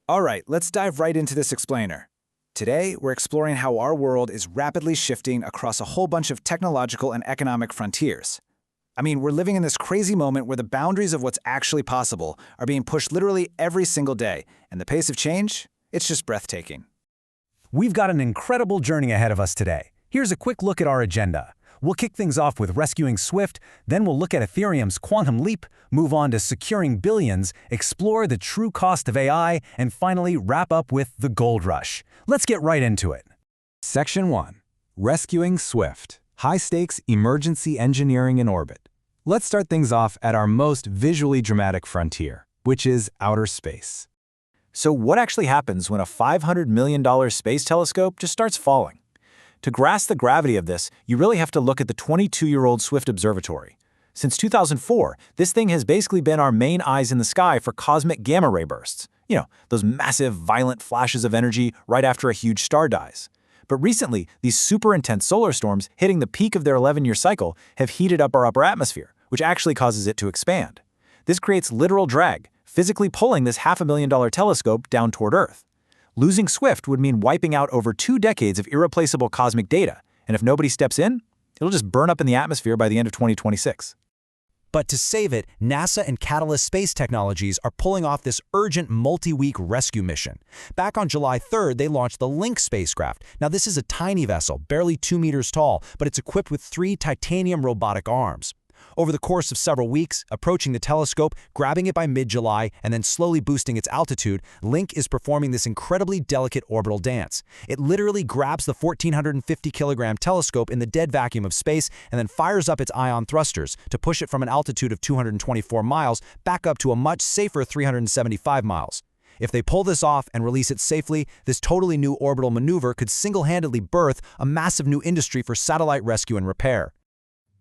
All right, let's dive right into this explainer. Today, we're exploring how our world is rapidly shifting across a whole bunch of technological and economic frontiers. I mean, we're living in this crazy moment where the boundaries of what's actually possible are being pushed literally every single day, and the pace of change, it's just breathtaking. We've got an incredible journey ahead of us today. Here's a quick look at our agenda. We'll kick things off with rescuing Swift, then we'll look at Ethereum's quantum leap, move on to securing billions, explore the true cost of AI, and finally wrap up with the gold rush. Let's get right into it. Section 1. Rescuing Swift. High-stakes emergency engineering in orbit. Let's start things off at our most visually dramatic frontier, which is outer space. So what actually happens when a $500 million space telescope just starts falling? To grasp the gravity of this, you really have to look at the 22-year-old Swift Observatory. Since 2004, this thing has basically been our main eyes in the sky for cosmic gamma ray bursts. You know, those massive, violent flashes of energy right after a huge star dies. But recently, these super intense solar storms hitting the peak of their 11-year cycle have heated up our upper atmosphere, which actually causes it to expand. This creates literal drag, physically pulling this $500,000 telescope down toward Earth. Losing Swift would mean wiping out over 2 decades of irreplaceable cosmic data, and if nobody steps in, it'll just burn up in the atmosphere by the end of 2026. But to save it, NASA and Catalyst Space Technologies are pulling off this urgent multi-week rescue mission. Back on July 3rd, they launched the Link spacecraft. Now, this is a tiny vessel, barely 2 meters tall, but it's equipped with 3 titanium robotic arms. Over the course of several weeks, approaching the telescope, grabbing it by mid-July, and then slowly boosting its altitude, Link is performing this incredibly delicate orbital dance. It literally grabs the 1,450-kilogram telescope in the dead vacuum of space and then fires up its ion thrusters to push it from an altitude of 224 miles back up to a much safer 375 miles. If they pull this off and release it safely, this totally new orbital maneuver could single-handedly birth a massive new industry for satellite rescue and repair.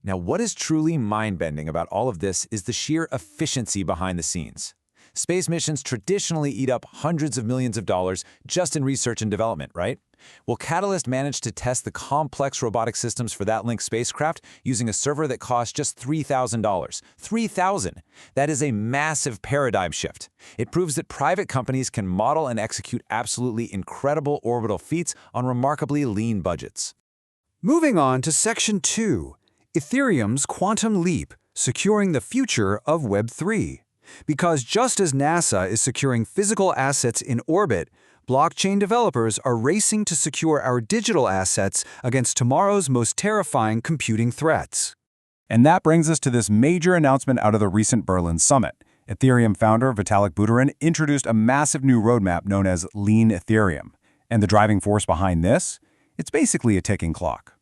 Now, what is truly mind-bending about all of this is the sheer efficiency behind the scenes. Space missions traditionally eat up hundreds of millions of dollars just in research and development, right? Well, Catalyst managed to test the complex robotic systems for that Link spacecraft using a server that cost just $3,000. $3,000! That is a massive paradigm shift. It proves that private companies can model and execute absolutely incredible orbital feats on remarkably lean budgets. Moving on to Section 2. Ethereum's quantum leap, securing the future of Web3. Because just as NASA is securing physical assets in orbit, blockchain developers are racing to secure our digital assets against tomorrow's most terrifying computing threats. And that brings us to this major announcement out of the recent Berlin summit. Ethereum founder Vitalik Buterin introduced a massive new roadmap known as Lean Ethereum. And the driving force behind this? It's basically a ticking clock.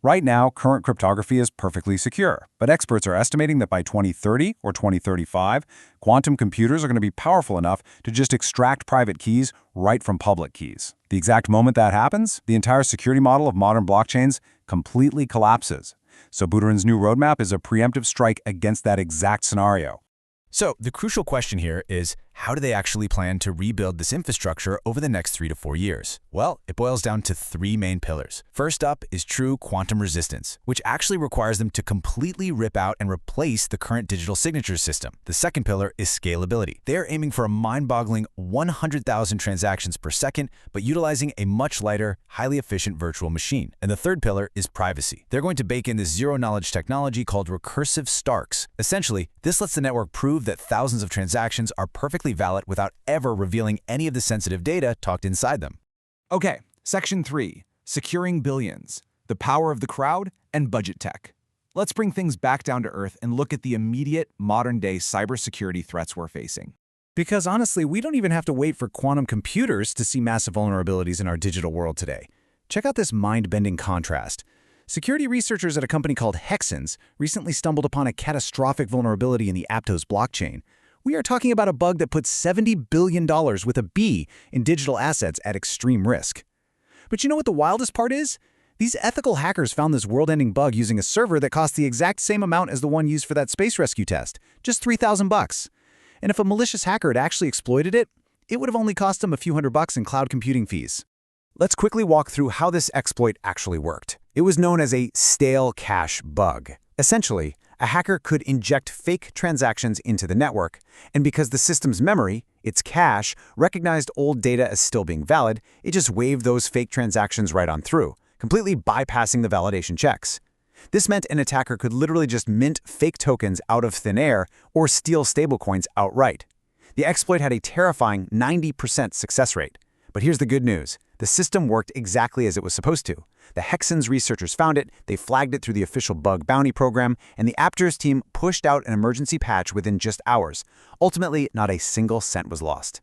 Right now, current cryptography is perfectly secure, but experts are estimating that by 2030 or 2035, quantum computers are going to be powerful enough to just extract private keys right from public keys. The exact moment that happens, the entire security model of modern blockchains completely collapses. So Buterin's new roadmap is a preemptive strike against that exact scenario. So the crucial question here is, how do they actually plan to rebuild this infrastructure over the next 3 to 4 years? Well, it boils down to 3 main pillars. First up is true quantum resistance, which actually requires them to completely rip out and replace the current digital signature system. The second pillar is scalability. They are aiming for a mind-boggling 100,000 transactions per second, but utilizing a much lighter, highly efficient virtual machine. And the third pillar is privacy. They're going to bake in this zero-knowledge technology called recursive Starks. Essentially, this lets the network prove that thousands of transactions are perfectly valid without ever revealing any of the sensitive data tucked inside them. Okay, Section 3. Securing billions. The power of the crowd and budget tech. Let's bring things back down to earth and look at the immediate, modern-day cybersecurity threats we're facing. Because honestly, we don't even have to wait for quantum computers to see massive vulnerabilities in our digital world today. Check out this mind-bending contrast. Security researchers at a company called Hexens recently stumbled upon a catastrophic vulnerability in the APTOS blockchain. We are talking about a bug that puts $70 billion with a B in digital assets at extreme risk. But you know what the wildest part is? These ethical hackers found this world-ending bug using a server that cost the exact same amount as the one used for that space rescue test, just $3,000. And if a malicious hacker had actually exploited it, it would have only cost them a few $100 in cloud computing fees. Let's quickly walk through how this exploit actually worked. It was known as a stale cache bug. Essentially, A hacker could inject fake transactions into the network, and because the system's memory, its cache, recognized old data as still being valid, it just waved those fake transactions right on through, completely bypassing the validation checks. This meant an attacker could literally just mint fake tokens out of thin air or steal stablecoins outright. The exploit had a terrifying 90% success rate. But here's the good news. The system worked exactly as it was supposed to. The Hexens researchers found it, they flagged it through the official bug bounty program, and the APTOS team pushed out an emergency patch within just hours. Ultimately, not a single cent was lost.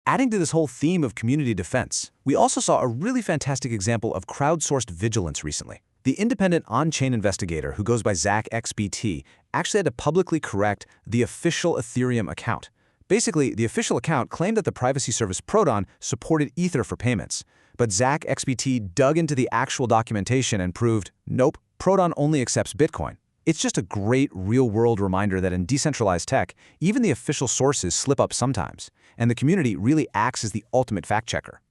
Adding to this whole theme of community defense, we also saw a really fantastic example of crowdsourced vigilance recently. The independent on-chain investigator who goes by ZachXBT actually had to publicly correct the official Ethereum account. Basically, the official account claimed that the privacy service Proton supported Ether for payments. But ZachXBT dug into the actual documentation and proved, nope, Proton only accepts Bitcoin. It's just a great real-world reminder that in decentralized tech, even the official sources slip up sometimes, and the community really acts as the ultimate fact-checker.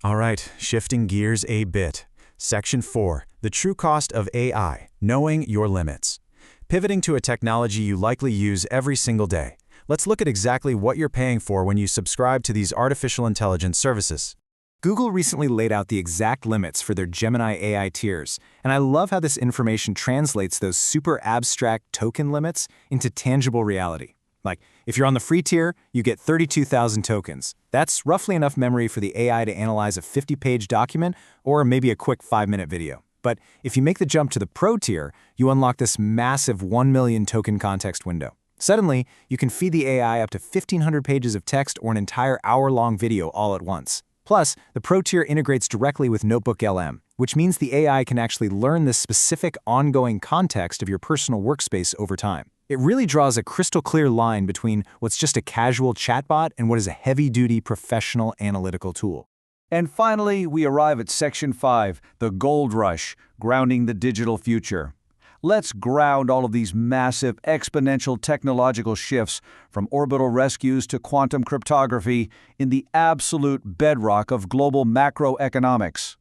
All right, shifting gears a bit. Section 4, the true cost of AI, knowing your limits. Pivoting to a technology you likely use every single day. Let's look at exactly what you're paying for when you subscribe to these artificial intelligence services. Google recently laid out the exact limits for their Gemini AI tiers, and I love how this information translates those super abstract token limits into tangible reality. Like, if you're on the free tier, you get 32,000 tokens. That's roughly enough memory for the AI to analyze a 50-page document or maybe a quick 5-minute video. But if you make the jump to the pro tier, you unlock this massive 1 million token context window. Suddenly, you can feed the AI up to 1,500 pages of text or an entire hour-long video all at once. Plus, the Pro tier integrates directly with Notebook LM, which means the AI can actually learn the specific ongoing context of your personal workspace over time. It really draws a crystal-clear line between what's just a casual chatbot and what is a heavy-duty professional analytical tool. And finally, we arrive at Section 5, the gold rush, grounding the digital future. Let's ground all of these massive exponential technological shifts, from orbital rescues to quantum cryptography, in the absolute bedrock of global macroeconomics.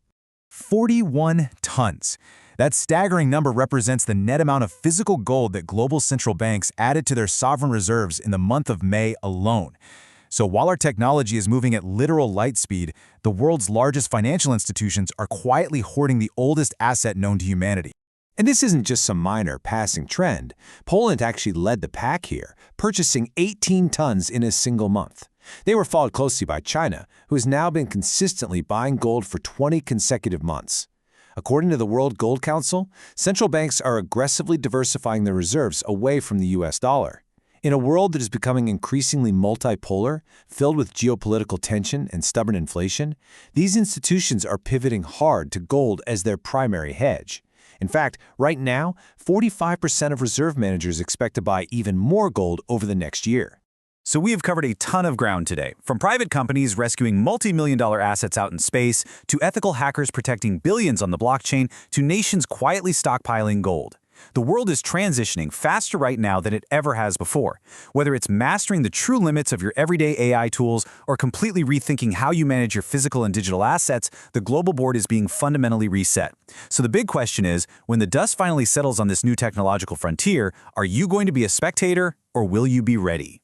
41 tons. That staggering number represents the net amount of physical gold that global central banks added to their sovereign reserves in the month of May alone. So while our technology is moving at literal light speed, the world's largest financial institutions are quietly hoarding the oldest asset known to humanity. And this isn't just some minor passing trend. Poland actually led the pack here, purchasing 18 tons in a single month. They were followed closely by China, who has now been consistently buying gold for 20 consecutive months. According to the World Gold Council, central banks are aggressively diversifying their reserves away from the US dollar. In a world that is becoming increasingly multipolar, filled with geopolitical tension and stubborn inflation, these institutions are pivoting hard to gold as their primary hedge. In fact, right now, 45% of reserve managers expect to buy even more gold over the next year. So we have covered a ton of ground today, from private companies rescuing multi-million-dollar assets out in space, to ethical hackers protecting billions on the blockchain, to nations quietly stockpiling gold. The world is transitioning faster right now than it ever has before. Whether it's mastering the true limits of your everyday AI tools or completely rethinking how you manage your physical and digital assets, the global board is being fundamentally reset. So the big question is, when the dust finally settles on this new technological frontier, are you going to be a spectator or will you be ready?